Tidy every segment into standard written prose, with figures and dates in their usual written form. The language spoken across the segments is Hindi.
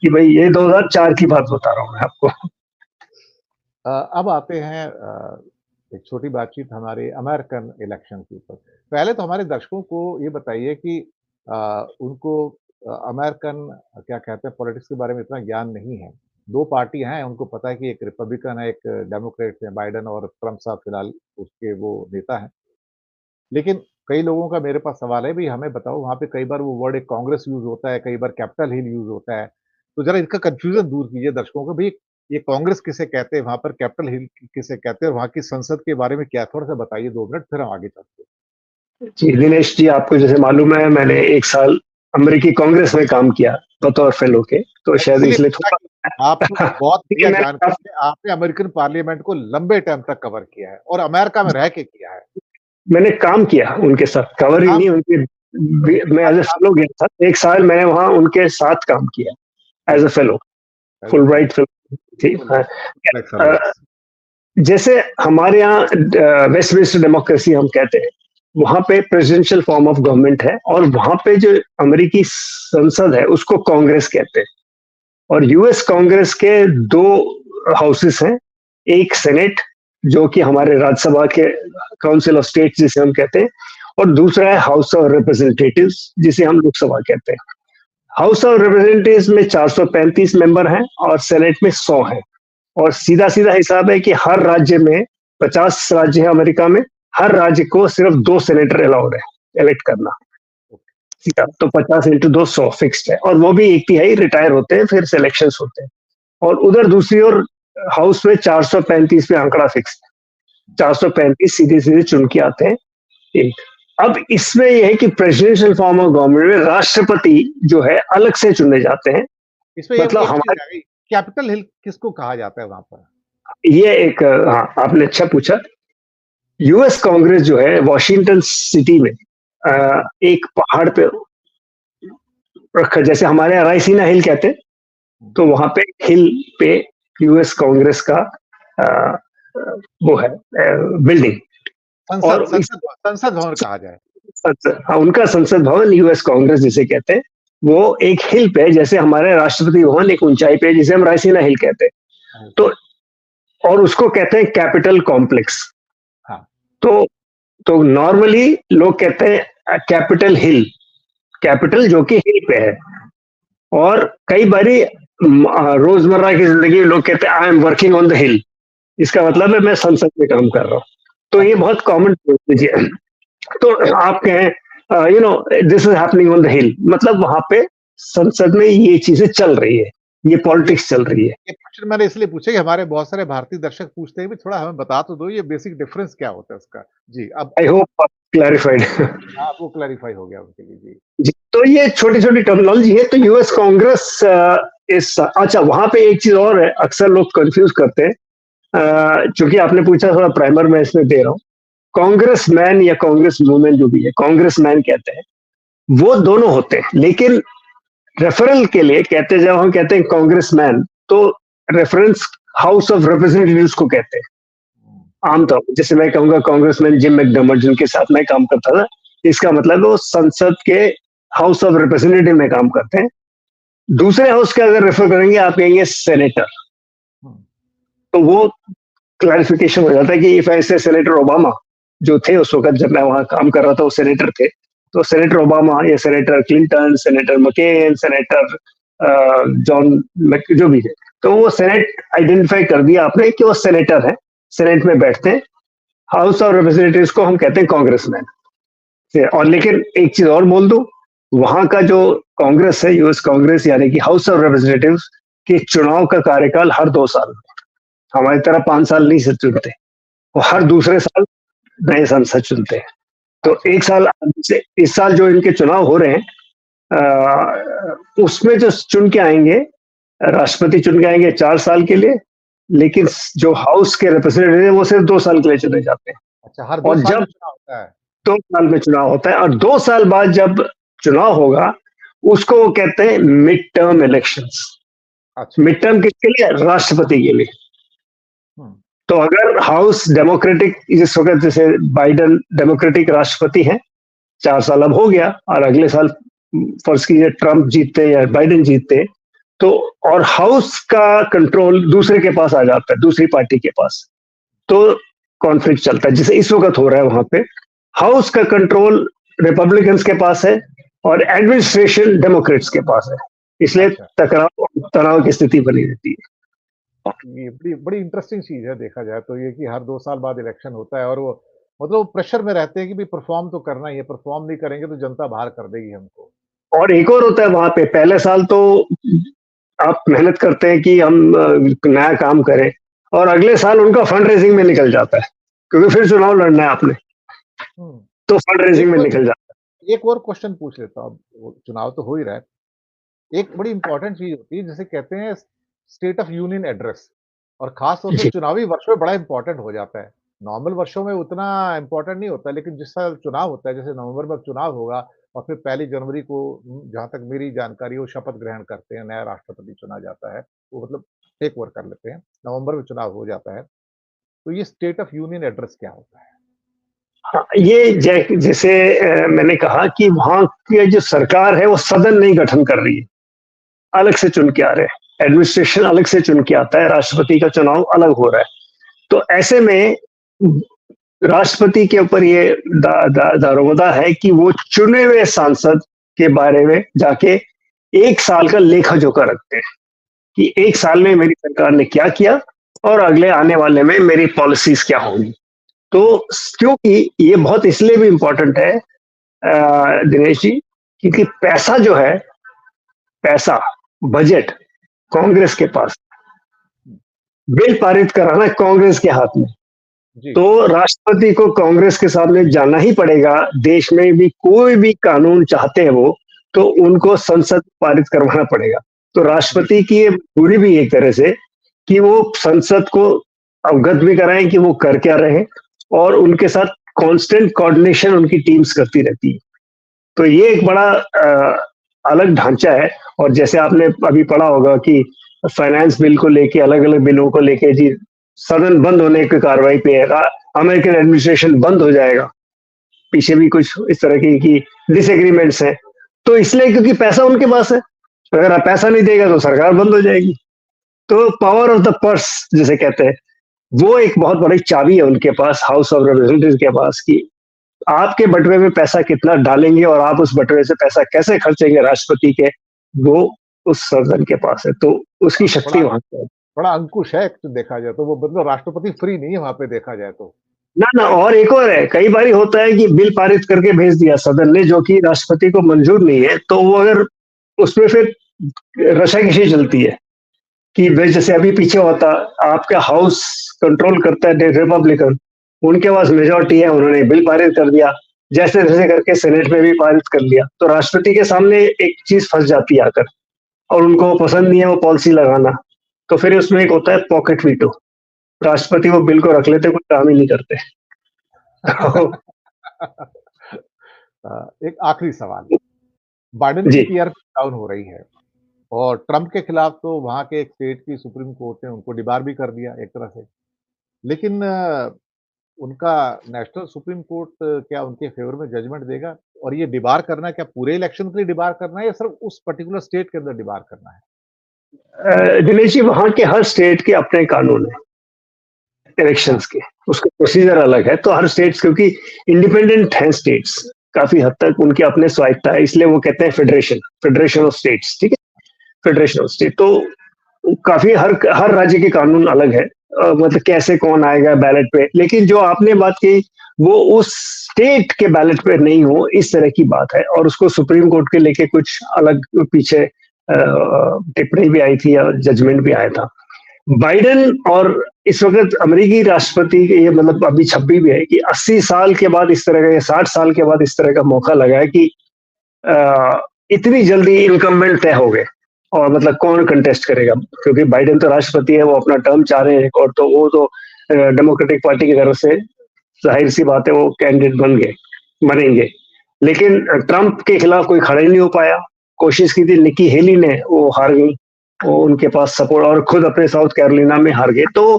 कि भाई ये 2004 की बात बता रहा हूँ मैं आपको। अब आते हैं एक छोटी बातचीत हमारे अमेरिकन इलेक्शन के ऊपर। पहले तो हमारे दर्शकों को ये बताइए कि उनको अमेरिकन क्या कहते हैं पॉलिटिक्स के बारे में इतना ज्ञान नहीं है। 2 पार्टियाँ हैं, उनको पता है कि एक रिपब्लिकन है, एक डेमोक्रेट्स है, बाइडेन और ट्रम्प साहब फिलहाल उसके वो नेता हैं। लेकिन कई लोगों का मेरे पास सवाल है, भई हमें बताओ वहाँ पे कई बार वो वर्ड एक कांग्रेस यूज़ होता है, कई बार कैपिटल हिल यूज़ होता है। तो ज़रा इसका कन्फ्यूज़न दूर कीजिए दर्शकों को भई ये कांग्रेस किसे कहते हैं, वहाँ पर कैपिटल हिल किसे कहते हैं और वहाँ की संसद के बारे में क्या है? थोड़ा-सा बताइए 2 मिनट फिर हम आगे चलते हैं। जी, दिनेश जी, आपको जैसे मालूम है मैंने 1 साल अमेरिकी कांग्रेस में काम किया बतौर फेलो के, तो मैंने शायद इसलिए इसलिए पूछा कि आपको थोड़ा बहुत लेकिन बढ़िया मैंने जानकारी है, आपने अमेरिकन पार्लियामेंट को लंबे टाइम तक कवर किया है और अमेरिका में रह के किया है। मैंने काम किया उनके साथ, कवर ही काम नहीं उनके मैं एज़ अ आप फेलो गया था। 1 साल मैंने वहाँ उनके साथ काम किया as a fellow, Fulbright fellow थी। हाँ, अ, जैसे हमारे यहाँ वेस्टमिंस्टर डेमोक्रेसी हम कहते हैं, वहाँ पे प्रेसिडेंशियल फॉर्म ऑफ गवर्नमेंट है और वहाँ पे जो अमेरिकी संसद है उसको कांग्रेस कहते हैं। और यूएस कांग्रेस के 2 हाउसेस हैं, एक सेनेट जो कि हमारे राज्यसभा के काउंसिल ऑफ स्टेट जिसे हम कहते हैं, और दूसरा है हाउस ऑफ रिप्रेजेंटेटिव्स जिसे हम लोकसभा कहते हैं। हाउस ऑफ रिप्रेजेंटेटिव्स में 435 मेंबर हैं और सेनेट में 100 हैं। और सीधा-सीधा हिसाब है कि हर राज्य में 50 राज्य हैं अमेरिका में, हर राज्य को सिर्फ 2 सेनेटर अलाउड है इलेक्ट करना। सीधा तो 50 इंटू 2 100 फिक्स्ड है और वो भी 1/3 रिटायर होते हैं, फिर सिलेक्शंस होते हैं। और उधर दूसरी ओर हाउस में 435 पे आंकड़ा फिक्स है। 435 सीधे-सीधे चुन के आते हैं एक। अब इसमें ये है कि प्रेसिडेंशियल फॉर्म ऑफ गवर्नमेंट में राष्ट्रपति जो है अलग से चुने जाते हैं। इसमें मतलब एक चीज़ हमारे आ गई, कैपिटल हिल किसको कहा जाता है वहाँ पर? ये एक हाँ, आपने अच्छा पूछा। यूएस कांग्रेस जो है वॉशिंगटन सिटी में एक पहाड़ पे रखा, जैसे हमारे यहाँ रायसीना हिल कहते हैं, तो वहाँ पे हिल पे यूएस कांग्रेस का अ, वो है बिल्डिंग। संसद और इस संसद संसद भवन कहा जाए। हाँ, उनका संसद भवन यूएस कांग्रेस जिसे कहते हैं, वो एक हिल पे, जैसे हमारे राष्ट्रपति भवन एक ऊंचाई पे जिसे हम रायसीना हिल कहते हैं। तो और उसको कहते हैं कैपिटल कॉम्प्लेक्स। हाँ। तो नॉर्मली लोग कहते हैं कैपिटल हिल, कैपिटल जो कि हिल पे है। और कई बारी रोजमर्रा की जिंदगी में लोग कहते हैं I am working on the हिल, इसका मतलब है मैं संसद में काम कर रहा हूँ। तो ये बहुत कॉमन लीजिए। तो आप कहें you know this is happening on the हिल, मतलब वहां पे संसद में ये चीजें चल रही है, ये पॉलिटिक्स चल रही है। ये क्वेश्चन मैंने इसलिए पूछा कि हमारे बहुत सारे भारतीय दर्शक पूछते हैं कि थोड़ा हमें बता तो दो ये बेसिक डिफरेंस क्या होता है उसका? जी, अब आई होप क्लैरिफाइड। हाँ, वो क्लैरिफाई हो गया उनके लिए, जी। जी, तो ये छोटी-छोटी टर्मिनोलॉजी है। तो यूएस कांग्रेस इस अच्छा वहाँ पे एक चीज़ और है, अक्सर लोग कन्फ्यूज़ करते हैं। चूँकि आपने पूछा थोड़ा प्राइमर मैं इसमें दे रहा हूँ। कांग्रेसमैन या कांग्रेस वुमेन जो भी है, कांग्रेसमैन कहते हैं, वो दोनों होते हैं। लेकिन रेफरल के लिए कहते हैं, जब हम कहते हैं कांग्रेसमैन, तो रेफरेंस हाउस ऑफ रिप्रेजेंटेटिव्स को कहते हैं। आमतौर पर जैसे मैं कहूँगा कांग्रेसमैन जिम मैकडर्मट जिनके साथ मैं काम करता था, इसका मतलब वो संसद के हाउस ऑफ रिप्रेजेंटेटिव में काम करते हैं। दूसरे हाउस का अगर रेफर करेंगे आप कहेंगे सेनेटर, तो वो क्लैरिफिकेशन हो जाता है कि इफ ऐसे सेनेटर ओबामा जो थे उस वक्त जब मैं वहां काम कर रहा था, वो सेनेटर थे। तो सेनेटर ओबामा या senator Clinton, senator McCain, senator John जो भी थे, तो वो सेनेट आइडेंटिफाई कर दिया आपने कि वो सेनेटर है, सेनेट में बैठते हैं। हाउस ऑफ रिप्रेजेंटेटिव्स को हम कहते हैं कांग्रेसमैन। और लेकिन एक चीज और बोल दूं, वहां का जो कांग्रेस है, यूएस कांग्रेस यानी कि हाउस ऑफ रिप्रेजेंटेटिव्स के चुनाव का कार्यकाल हर 2 साल, हमारी तरह 5 साल नहीं से चुनते, वो हर दूसरे साल नए सांसद चुनते हैं। तो एक साल से इस साल जो इनके चुनाव हो रहे हैं उसमें जो चुन के आएंगे, राष्ट्रपति चुन के आएंगे 4 साल के लिए, लेकिन जो हाउस के रिप्रेजेंटेटिव है वो सिर्फ 2 साल के लिए चुने जाते हैं। अच्छा, हर 2 साल में चुनाव होता है? 2 साल में चुनाव होता है और 2 साल बाद जब चुनाव होगा उसको वो कहते हैं मिड टर्म इलेक्शंस। अच्छा। मिड टर्म किसके लिए? राष्ट्रपति के लिए। तो अगर हाउस डेमोक्रेटिक इस वक्त, जैसे बाइडेन डेमोक्रेटिक राष्ट्रपति हैं, 4 साल अब हो गया और अगले साल फर्ज कीजिए ट्रंप जीतते या बाइडेन जीतते, तो और हाउस का कंट्रोल दूसरे के पास आ जाता है, दूसरी पार्टी के पास। तो कॉन्फ्लिक्ट चलता है, जैसे इस वक्त हो रहा है वहां पे। हाउस का कंट्रोल रिपब्लिकन्स के पास है और एडमिनिस्ट्रेशन डेमोक्रेट्स के पास है, इसलिए अच्छा। टकराव तनाव की स्थिति बनी रहती है। ये बड़ी बड़ी इंटरेस्टिंग चीज़ है देखा जाए तो ये कि हर 2 साल बाद इलेक्शन होता है और वो मतलब वो प्रेशर में रहते हैं कि भई परफ़ॉर्म तो करना ही है, परफ़ॉर्म नहीं करेंगे तो जनता बाहर कर देगी हमको। और एक और होता है वहां पे, पहले साल तो आप मेहनत करते हैं कि हम नया काम करें, और अगले साल उनका फंड रेजिंग में निकल जाता है, क्योंकि फिर चुनाव लड़ना है आपने, हुँ। तो फंड रेजिंग एक में और निकल जाता एक और क्वेश्चन पूछ लेता हूँ, अब वो चुनाव तो हो ही रहा है। एक बड़ी इम्पोर्टेंट चीज़ होती है जिसे कहते हैं स्टेट ऑफ यूनियन एड्रेस और ख़ास तौर है। से जी। चुनावी वर्षों में बड़ा इम्पोर्टेंट हो जाता है। नॉर्मल वर्षों में उतना इम्पोर्टेंट नहीं होता, लेकिन जिस साल चुनाव होता है, जैसे नवंबर में अब चुनाव होगा और फिर पहली जनवरी को जहाँ तक मेरी जानकारी है वो शपथ ग्रहण करते हैं, नया राष्ट्रपति चुना जाता है। वो मतलब टेक ओवर कर लेते हैं। नवंबर में चुनाव हो जाता है। तो ये स्टेट ऑफ यूनियन एड्रेस क्या होता है? हाँ, ये जैसे मैंने कहा कि वहाँ की जो सरकार है वो सदन नहीं गठन कर रही है, अलग से चुन के आ रहे हैं, एडमिनिस्ट्रेशन अलग से चुन के आता है, राष्ट्रपति का चुनाव अलग हो रहा है। तो ऐसे में राष्ट्रपति के ऊपर ये दारोमदार है कि वो चुने हुए सांसद के बारे में जाके 1 साल का लेखा जोखा रखते हैं कि 1 साल में मेरी सरकार ने क्या किया और अगले आने वाले में मेरी पॉलिसीज क्या होंगी। तो क्योंकि ये बहुत इसलिए भी इम्पोर्टेंट है दिनेश जी, क्योंकि पैसा जो है, पैसा, बजट कांग्रेस के पास, बिल पारित कराना कांग्रेस के हाथ में। जी, तो राष्ट्रपति को कांग्रेस के सामने जाना ही पड़ेगा। देश में भी कोई भी कानून चाहते हैं वो, तो उनको संसद पारित करवाना पड़ेगा। तो जी। राष्ट्रपति की ये मजबूरी भी एक तरह से कि वो संसद को अवगत भी कराएं कि वो कर क्या रहे हैं, और उनके साथ कांस्टेंट कोऑर्डिनेशन उनकी टीम्स करती रहती है। तो ये एक बड़ा अलग ढांचा है। और जैसे आपने अभी पढ़ा होगा कि फाइनेंस बिल को लेके, अलग-अलग बिलों को लेके जी सदन बंद होने की कार्रवाई पे है, अमेरिकन एडमिनिस्ट्रेशन बंद हो जाएगा। पीछे भी कुछ इस तरह की डिसएग्रीमेंट्स हैं। तो इसलिए क्योंकि पैसा उनके पास है। अगर आप पैसा नहीं देगा तो सरकार बंद हो जाएगी। तो पावर ऑफ द पर्स जिसे कहते हैं, वो एक बहुत बड़ी चाबी है उनके पास, हाउस ऑफ रिप्रेजेंटेटिव के पास, कि आपके बटुए में पैसा कितना डालेंगे और आप उस बटुए से पैसा कैसे खर्चेंगे राष्ट्रपति के, वो उस सदन के पास है। तो उसकी शक्ति बड़ा वहां पे है। बड़ा अंकुश है तो देखा जाए तो वो मतलब राष्ट्रपति फ्री नहीं है वहाँ पे देखा जाए तो। ना ना, और एक और है, कई बारी होता है कि बिल पारित करके भेज दिया सदन ने जो कि राष्ट्रपति को मंजूर नहीं है, तो वो अगर उसमें फिर रशाकशी चलती है कि वे जैसे अभी पीछे होता, आपका हाउस कंट्रोल करता है रिपब्लिकन, उनके पास मेजोरिटी है, उन्होंने बिल पारित कर दिया, जैसे जैसे करके सेनेट में भी पारित कर लिया, तो राष्ट्रपति के सामने एक चीज फंस जाती है आकर, और उनको पसंद नहीं है वो पॉलिसी लगाना, तो फिर उसमें एक होता है पॉकेट वीटो। राष्ट्रपति वो बिल को रख लेते, कोई काम ही नहीं करते। तो एक आखिरी सवाल, बाइडेन की जी। टीआरपी डाउन हो रही है और ट्रम्प के खिलाफ तो वहाँ के एक स्टेट की सुप्रीम कोर्ट ने उनको डिबार भी कर दिया एक तरह से। लेकिन उनका नेशनल सुप्रीम कोर्ट क्या उनके फ़ेवर में जजमेंट देगा? और ये डिबार करना क्या पूरे इलेक्शन के लिए डिबार करना है या सिर्फ़ उस पर्टिकुलर स्टेट के अंदर डिबार करना है? दिनेश जी, वहाँ के हर स्टेट के अपने कानून है अच्छा, इलेक्शंस के, उसका प्रोसीजर अलग है। तो हर स्टेट्स, क्योंकि इंडिपेंडेंट हैं स्टेट्स, काफी हद तक उनकी अपने स्वायत्ता है, इसलिए वो कहते हैं फेडरेशन, फेडरेशन ऑफ स्टेट्स, ठीक है, फेडरेशन ऑफ स्टेट। तो काफी हर हर राज्य के कानून अलग है, मतलब कैसे कौन आएगा बैलेट पे, लेकिन जो आपने बात की वो उस स्टेट के बैलेट पे नहीं हो, इस तरह की बात है। और उसको सुप्रीम कोर्ट के लेके कुछ अलग पीछे टिप्पणी भी आई थी और जजमेंट भी आया था। बाइडेन और इस वक्त अमेरिकी राष्ट्रपति के ये मतलब अभी छब्बी भी है कि 80 साल के बाद इस तरह का, या 60 साल के बाद इस तरह का मौका लगा है कि इतनी जल्दी इनकम्बेंट तय हो गए, और मतलब कौन कंटेस्ट करेगा, क्योंकि बाइडेन तो राष्ट्रपति है, वो अपना टर्म चाह रहे हैं, और तो वो तो डेमोक्रेटिक पार्टी की तरफ से जाहिर सी बात है वो कैंडिडेट बनेंगे। लेकिन ट्रंप के खिलाफ कोई खड़ा ही नहीं हो पाया। कोशिश की थी निकी हेली ने, वो हार गई, वो उनके पास सपोर्ट, और खुद अपने साउथ कैरोलिना में हार गए। तो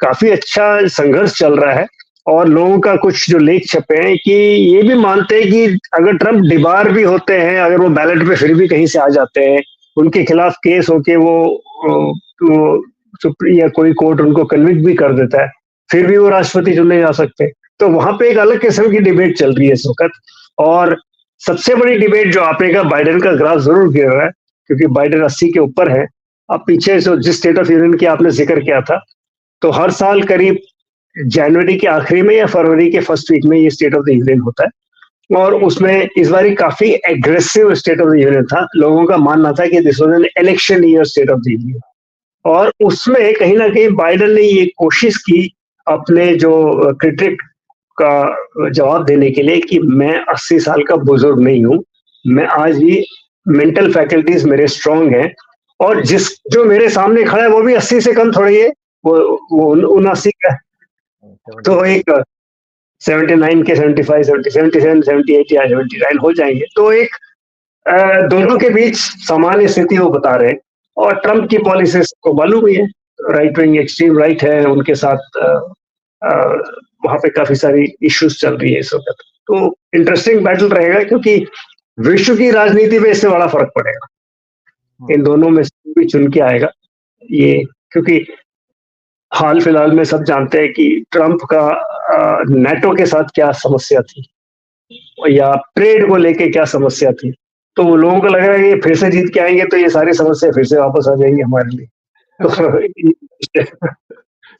काफी अच्छा संघर्ष चल रहा है। और लोगों का कुछ जो लेख छपे हैं कि ये भी मानते हैं कि अगर ट्रंप डिबार भी होते हैं, अगर वो बैलेट पे फिर भी कहीं से आ जाते हैं, उनके खिलाफ केस होके वो या कोई कोर्ट उनको कन्विक्ट भी कर देता है, फिर भी वो राष्ट्रपति चुने जा सकते हैं। तो वहाँ पे एक अलग किस्म की डिबेट चल रही है इस वक़्त और सबसे बड़ी डिबेट जो आपने कहा बाइडेन का ग्राफ ज़रूर गिर रहा है, क्योंकि बाइडेन 80 के ऊपर है। अब पीछे जो जिस स्टेट ऑफ यूनियन की आपने ज़िक्र किया था, तो हर साल करीब जनवरी के आखिरी में या फरवरी के फर्स्ट वीक में ये स्टेट ऑफ द यूनियन होता है और उसमें इस बारी काफ़ी aggressive state of the union था। लोगों का मानना था कि this was an election year state of the union और उसमें कहीं न कहीं बाइडेन ने ये कोशिश की अपने जो क्रिटिक का जवाब देने के लिए कि मैं 80 साल का बुजुर्ग नहीं हूँ। मैं आज भी मेंटल फैकल्टीज़ मेरे स्ट्रॉन्ग हैं और जिस जो मेरे सामने खड़ा है वो भी 80 से कम थोड़ी है। वो 79 का तो 79 एक 79 के 75, 70, 77, 78 या 79 हो जाएँगे। तो एक दोनों के बीच सामान्य स्थिति वो बता रहे हैं और ट्रम्प की पॉलिसीज़ को मालूम ही है। राइट विंग एक्सट्रीम राइट है, उनके साथ अ, वहाँ पे काफ़ी सारी इश्यूज़ चल रही है इस वक़्त। तो इंटरेस्टिंग बैटल रहेगा क्योंकि विश्व की राजनीति में इससे बड़ा फ़र्क पड़ेगा। हुँ, इन दोनों में से कोई चुन के आएगा। ये क्योंकि हाल-फिलहाल में सब जानते हैं कि ट्रम्प का नेटो के साथ क्या समस्या थी या ट्रेड को लेके क्या समस्या थी। तो वो लोगों को लग रहा है कि ये फिर से जीत के आएँगे तो ये सारी समस्या फिर से वापस आ जाएँगी हमारे लिए। तो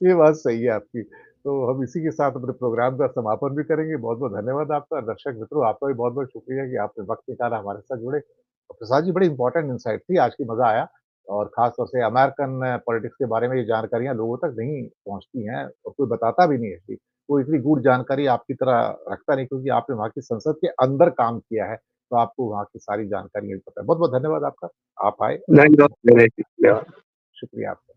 ये बात सही है आपकी। तो हम इसी के साथ अपने प्रोग्राम का समापन भी करेंगे। बहुत-बहुत धन्यवाद आपका। दर्शक मित्रों, आपका भी बहुत-बहुत शुक्रिया कि आपने वक़्त निकाला हमारे साथ जुड़े। और प्रसाद जी बड़ी इम्पोर्टेंट इनसाइट थी, आज की मज़ा आया और ख़ास तौर से अमेरिकन पॉलिटिक्स के बारे में ये जानकारियाँ लोगों तक नहीं पहुँचती हैं और कोई बताता भी नहीं है कि कोई इतनी गूढ़ जानकारी आपकी तरह रखता नहीं क्योंकि आपने वहाँ की संसद के अंदर काम किया है, तो आपको वहाँ की सारी जानकारियाँ भी पता है। बहुत-बहुत धन्यवाद आपका। आप आए, नहीं, आपने धन्यवाद। शुक्रिया आपका।